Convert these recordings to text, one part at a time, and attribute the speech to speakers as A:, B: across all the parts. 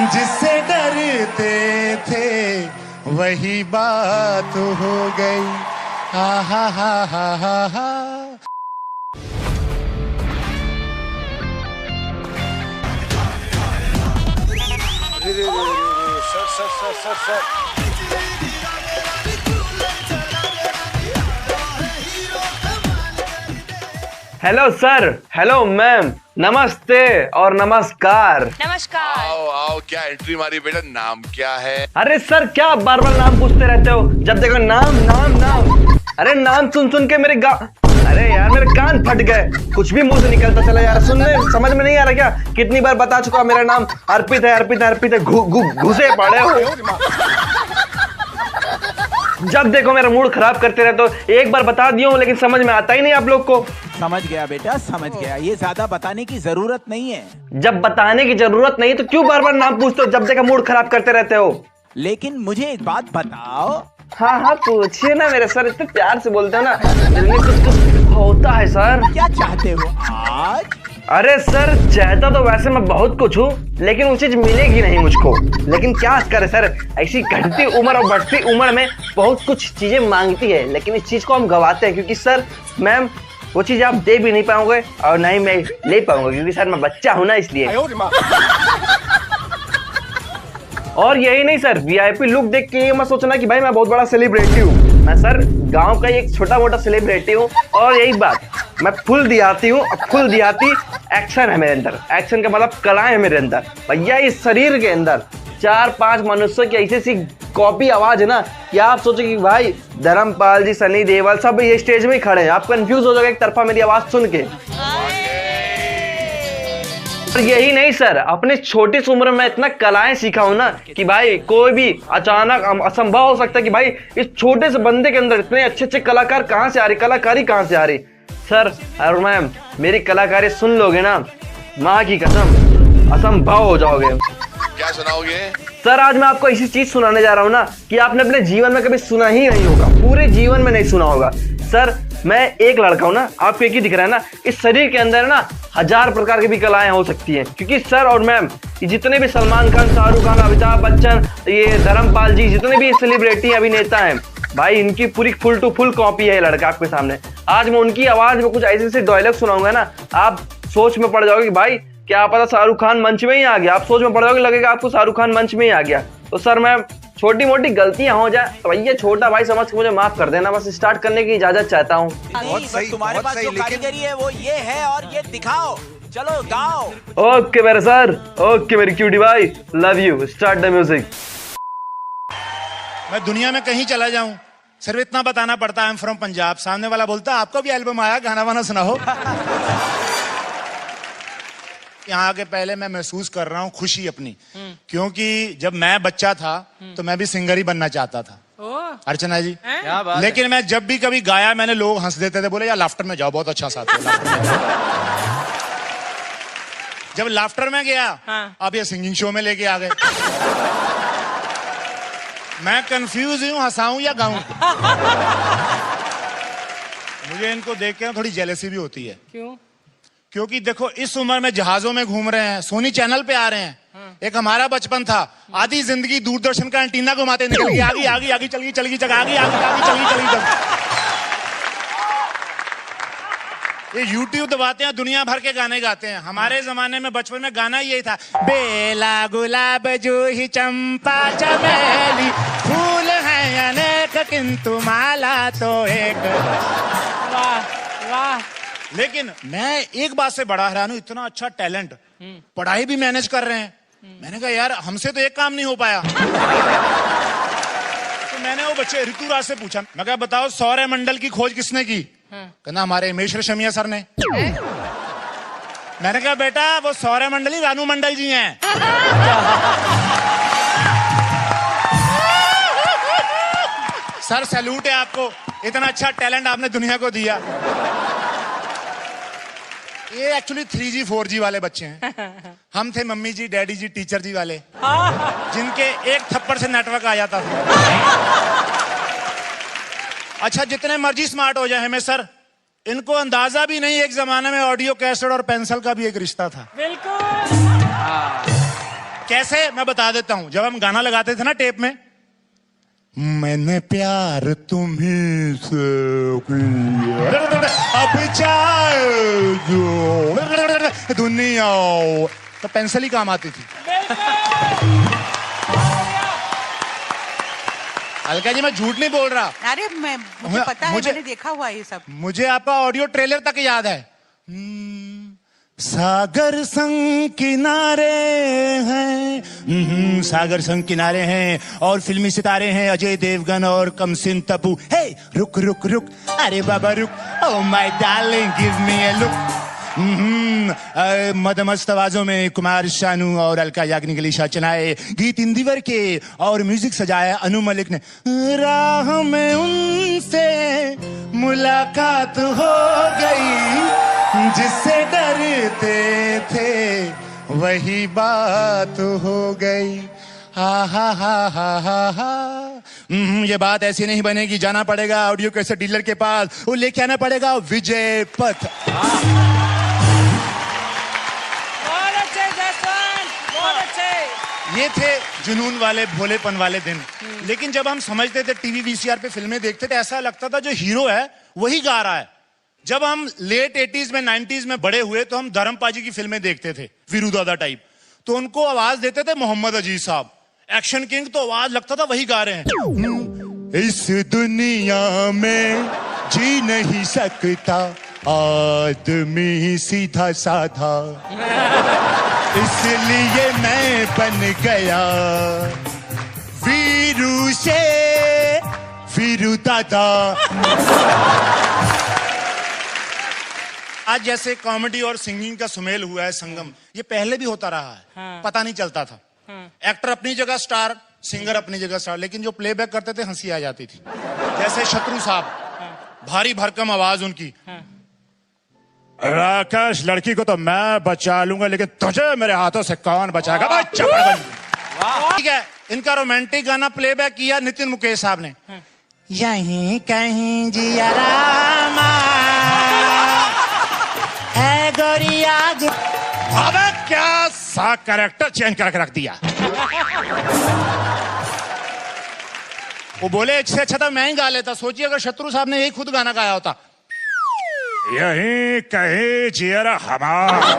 A: जिससे डरते थे वही बात हो गई। हा हा हा हा हा हा।
B: Sir
C: hello sir, hello ma'am, नमस्ते और नमस्कार।
D: नमस्कार।
B: आओ आओ, क्या एंट्री मारी बेटा, नाम क्या है?
C: अरे सर, क्या बार बार नाम पूछते रहते हो? जब देखो नाम नाम नाम। अरे नाम सुन सुन के अरे यार मेरे कान फट गए, कुछ भी मुंह से निकलता चला यार। सुनने समझ में नहीं आ रहा क्या? कितनी बार बता चुका मेरा नाम अर्पित है, अर्पित है, अर्पित है। घुसे पड़े हो। जब देखो मेरा मूड खराब करते रहते हो। एक बार बता दिया हूं लेकिन समझ में आता ही नहीं आप लोग को।
E: समझ गया बेटा, समझ गया। ये ज्यादा बताने की जरूरत नहीं है।
C: जब बताने की जरूरत नहीं तो क्यों बार बार नाम पूछते हो? जब देखो मूड खराब करते रहते हो।
E: लेकिन मुझे एक बात बताओ।
C: हाँ हाँ पूछिए ना मेरे सर, इतने प्यार से बोलते हो ना, दिल में कुछ कुछ होता है सर।
E: क्या चाहते हो आज?
C: अरे सर, चाहता तो वैसे मैं बहुत कुछ हूँ, लेकिन वो चीज मिलेगी नहीं मुझको। लेकिन क्या करे सर, ऐसी घटती उम्र और बढ़ती उम्र में बहुत कुछ चीजें मांगती है, लेकिन इस चीज को हम गवाते हैं क्योंकि सर मैम वो चीज आप दे भी नहीं पाओगे और ना ही मैं ले पाऊंगा क्योंकि सर मैं बच्चा हूं ना, इसलिए। और यही नहीं सर, वीआईपी लुक देख के ये मत सोचना कि भाई मैं बहुत बड़ा सेलिब्रिटी हूँ। मैं सर गांव का एक छोटा मोटा सेलिब्रिटी हूँ। और यही बात, मैं फुल दिहाती हूँ। फुल दिहाती एक्शन है मेरे अंदर। एक्शन का मतलब कलाएं है मेरे अंदर भैया। इस शरीर के अंदर 4-5 मनुष्यों की ऐसी सी कॉपी आवाज है ना कि आप सोचो कि भाई धर्मपाल जी, सनी देओल सब ये स्टेज में ही खड़े हैं। आप कंफ्यूज हो जाओगे एक तरफा मेरी आवाज सुन के। और यही नहीं सर, अपनी छोटी सी उम्र में इतना कलाएं सीखा हूं ना कि भाई कोई भी अचानक असंभव हो सकता है कि भाई इस छोटे से बंदे के अंदर इतने अच्छे अच्छे कलाकार कहां से आ रही, कलाकारी कहां से आ रही। सर और मैम, मेरी कलाकारी सुन लोगे ना, माँ की कसम असंभव हो जाओगे।
B: क्या सुनाओगे?
C: सर आज मैं आपको ऐसी चीज सुनाने जा रहा हूँ ना कि आपने अपने जीवन में कभी सुना ही नहीं होगा, पूरे जीवन में नहीं सुना होगा। सर मैं एक लड़का हूँ ना, आपको एक ही दिख रहा है ना, इस शरीर के अंदर ना 1000 प्रकार की भी कलाएं हो सकती हैं क्योंकि सर और मैम जितने भी सलमान खान, शाहरुख खान, अमिताभ बच्चन, ये धर्मपाल जी, जितने भी सेलिब्रिटी अभिनेता हैं भाई, इनकी पूरी फुल टू फुल कॉपी है लड़का आपके सामने। आज मैं उनकी आवाज में कुछ ऐसे ऐसे डायलॉग सुनाऊंगा ना, आप सोच में पड़ जाओगे कि भाई क्या पता शाहरुख खान मंच में ही आ गया। आप सोच में पड़ जाओगे, लगेगा आपको शाहरुख खान मंच में ही आ गया। तो सर मैं छोटी मोटी गलतियां हो जाए तो भैया छोटा भाई समझ के मुझे माफ कर देना, बस स्टार्ट करने की इजाजत चाहता हूँ।
E: तुम्हारे पास जो कारीगरी है वो ये है और ये दिखाओ। चलो गाओ।
C: ओके मेरे सर, ओके मेरी क्यूटी भाई, love you, start the music.
A: मैं दुनिया में कहीं चला जाऊं सिर्फ इतना बताना पड़ता है, आई एम फ्रॉम पंजाब। सामने वाला बोलता आपका भी एल्बम आया, गाना वाना सुनाओ। यहाँ आके पहले मैं महसूस कर रहा हूँ खुशी अपनी, क्योंकि जब मैं बच्चा था तो मैं भी सिंगर ही बनना चाहता था। अर्चना जी, लेकिन मैं जब भी कभी गाया मैंने, लोग हंस देते थे, बोले यार लाफ्टर में जाओ, बहुत अच्छा साथ है। जब लाफ्टर में गया, अब ये सिंगिंग शो में लेके आ गए। मैं कंफ्यूज हूँ, हंसाऊं या गाऊं। मुझे इनको देख के थोड़ी जेलसी भी होती है।
D: क्यों?
A: क्योंकि देखो इस उम्र में जहाजों में घूम रहे हैं, सोनी चैनल पे आ रहे हैं। एक हमारा बचपन था, आधी जिंदगी दूरदर्शन का एंटीना घुमाते निकल गई, आगे आगे आगे चल गई, चल गई जगह, आगे आगे आगे चल गई, चल गई। ये YouTube दबाते हैं, दुनिया भर के गाने गाते हैं। हमारे जमाने में बचपन में गाना यही था, बेला गुलाब जूही चंपा चमेली, फूल हैं अनेक किंतु माला तो एक।
D: वाह वाह।
A: लेकिन मैं एक बात से बड़ा हैरान हूं, इतना अच्छा टैलेंट, पढ़ाई भी मैनेज कर रहे हैं। मैंने कहा यार हमसे तो एक काम नहीं हो पाया। तो मैंने वो बच्चे ऋतुराज से पूछा, मैं कहा बताओ सौर मंडल की खोज किसने की? कहना हमारे हिमेश रेशमिया सर ने। मैंने कहा बेटा वो सौर मंडल ही रानू मंडल जी हैं। सर सैल्यूट है आपको, इतना अच्छा टैलेंट आपने दुनिया को दिया। ये एक्चुअली 3G 4G वाले बच्चे हैं। हम थे मम्मी जी, डैडी जी, टीचर जी वाले, जिनके एक थप्पड़ से नेटवर्क आ जाता था। अच्छा जितने मर्जी स्मार्ट हो जाए हमें सर, इनको अंदाजा भी नहीं एक जमाने में ऑडियो कैसेट और पेंसिल का भी एक रिश्ता था।
D: बिल्कुल।
A: कैसे, मैं बता देता हूं। जब हम गाना लगाते थे ना टेप में, मैंने प्यार तुम्हीं से किया, अब चाहे जो दुनिया हो, तो पेंसिल ही काम आती थी। अलका जी, मैं झूठ नहीं बोल रहा।
F: अरे मुझे पता है, मैंने देखा हुआ है ये सब।
A: मुझे आपका ऑडियो ट्रेलर तक याद है। सागर संग किनारे हैं, सागर संग किनारे हैं और फिल्मी सितारे हैं अजय देवगन और कमसिन तब्बू। हे रुक रुक रुक, अरे बाबा रुक, oh my darling give me a look. मदमस्त आवाजों में कुमार शानू और अलका याग्निक के लिए चलाए गीत इंदिवर के और म्यूजिक सजाया अनु मलिक ने। राह में उनसे मुलाकात हो गई, जिससे डरते थे वही बात हो गई। हा हा हा हा हा हा। ये बात ऐसी नहीं बनेगी, जाना पड़ेगा ऑडियो कैसेट डीलर के पास, वो लेके आना पड़ेगा विजय पथ। ये थे जुनून वाले भोलेपन वाले दिन। लेकिन जब हम समझते थे, टीवी वीसीआर पे फिल्में देखते थे, ऐसा लगता था जो हीरो है वही गा रहा है। जब हम लेट 80s में 90s में बड़े हुए तो हम धर्मपाजी की फिल्में देखते थे, वीरू दादा टाइप, तो उनको आवाज देते थे मोहम्मद अजीज साहब। एक्शन किंग तो आवाज लगता था वही गा रहे हैं। इस दुनिया में जी नहीं सकता आदमी सीधा साधा, इसलिए मैं बन गया वीरू से वीरू दादा। आज जैसे कॉमेडी और सिंगिंग का सुमेल हुआ है, संगम, ये पहले भी होता रहा है। हाँ। पता नहीं चलता था। हाँ। एक्टर अपनी जगह स्टार, सिंगर अपनी जगह स्टार, लेकिन जो प्लेबैक करते थे हंसी आ जाती थी। जैसे शत्रु साहब, हाँ। भारी भरकम आवाज उनकी। हाँ। राकेश, लड़की को तो मैं बचा लूंगा, लेकिन तुझे मेरे हाथों से कौन बचाएगा? ठीक है। इनका रोमांटिक गाना प्लेबैक किया नितिन मुकेश साहब ने। हाँ। यहीं कहीं जिया रामा है गोरिया। अबे क्या सा कैरेक्टर चेंज करके रख दिया। वो बोले इससे अच्छा था मैं ही गा लेता। सोचिए अगर शत्रु साहब ने यही खुद गाना गाया होता, यहीं कहीं जियरा हमारा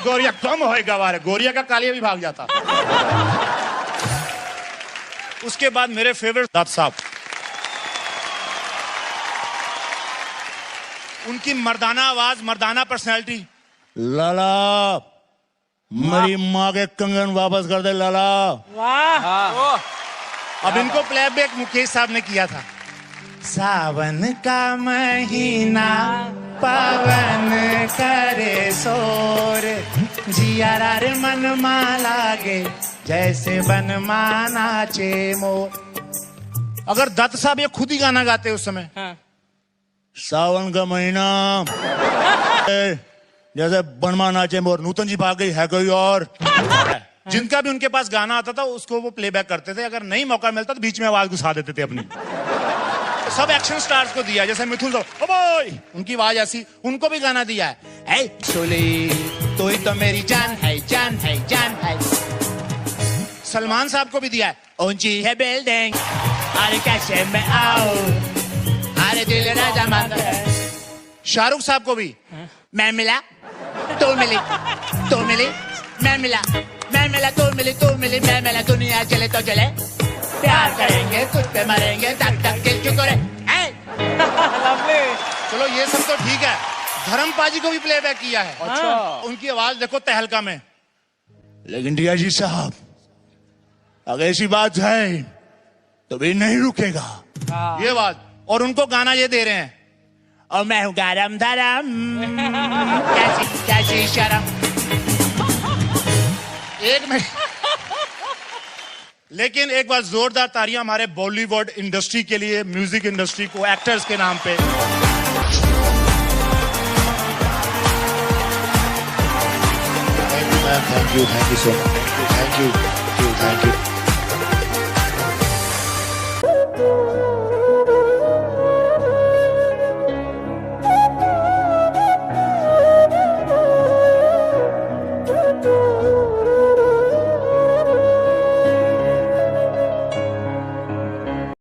A: गोरिया कम होएगा वारे, गोरिया का कालिया भी भाग जाता। उसके बाद मेरे फेवरेट दत्त साहब, उनकी मर्दाना आवाज, मर्दाना पर्सनैलिटी। लाला मेरी माँ के कंगन वापस कर दे लाला। वाह। अब इनको प्लेबैक मुकेश साहब ने किया था। सावन का महीना पवन करे शोर, जियारा रे मन लागे जैसे बन नाचे मोर। अगर दत्त साहब ये खुद ही गाना गाते उस समय, हाँ। सावन का महीना जैसे बनमा नाचे मोर, नूतन जी भाग गई है कोई और। जिनका भी उनके पास गाना आता था उसको वो प्लेबैक करते थे। अगर नहीं मौका मिलता तो बीच में आवाज घुसा देते थे अपनी। सब एक्शन स्टार्स को दिया, जैसे मिथुन साहब, उनकी आवाज ऐसी, उनको भी गाना दिया है। सोली तो ही तो मेरी जान है, जान है, जान है। सलमान साहब को भी दिया है। ऊंची है बिल्डिंग, अरे कैसे मैं आऊं, अरे दिल राजा मांगा है। शाहरुख साहब को भी, मैं मिला तो मिली, तो मिली मैं मिला, मैं मिला तो मिली, तो मिली मैं मिला, दुनिया चले तो चले, प्यार करेंगे कुछ पे मरेंगे, तक तक दिल क्यों करे। चलो ये सब तो ठीक है। धर्मपाजी को भी प्लेबैक किया है। अच्छा। उनकी आवाज देखो तहलका में। लेकिन रिया जी साहब, अगर ऐसी बात है तो भी नहीं रुकेगा। ये बात। और उनको गाना ये दे रहे हैं, और मैं हूँ गरम धरम, कैसी कैसी शर्म। एक मिनट। लेकिन एक बार जोरदार तालियां हमारे बॉलीवुड इंडस्ट्री के लिए, म्यूजिक इंडस्ट्री को, एक्टर्स के नाम पे। Thank you so much, thank you. है।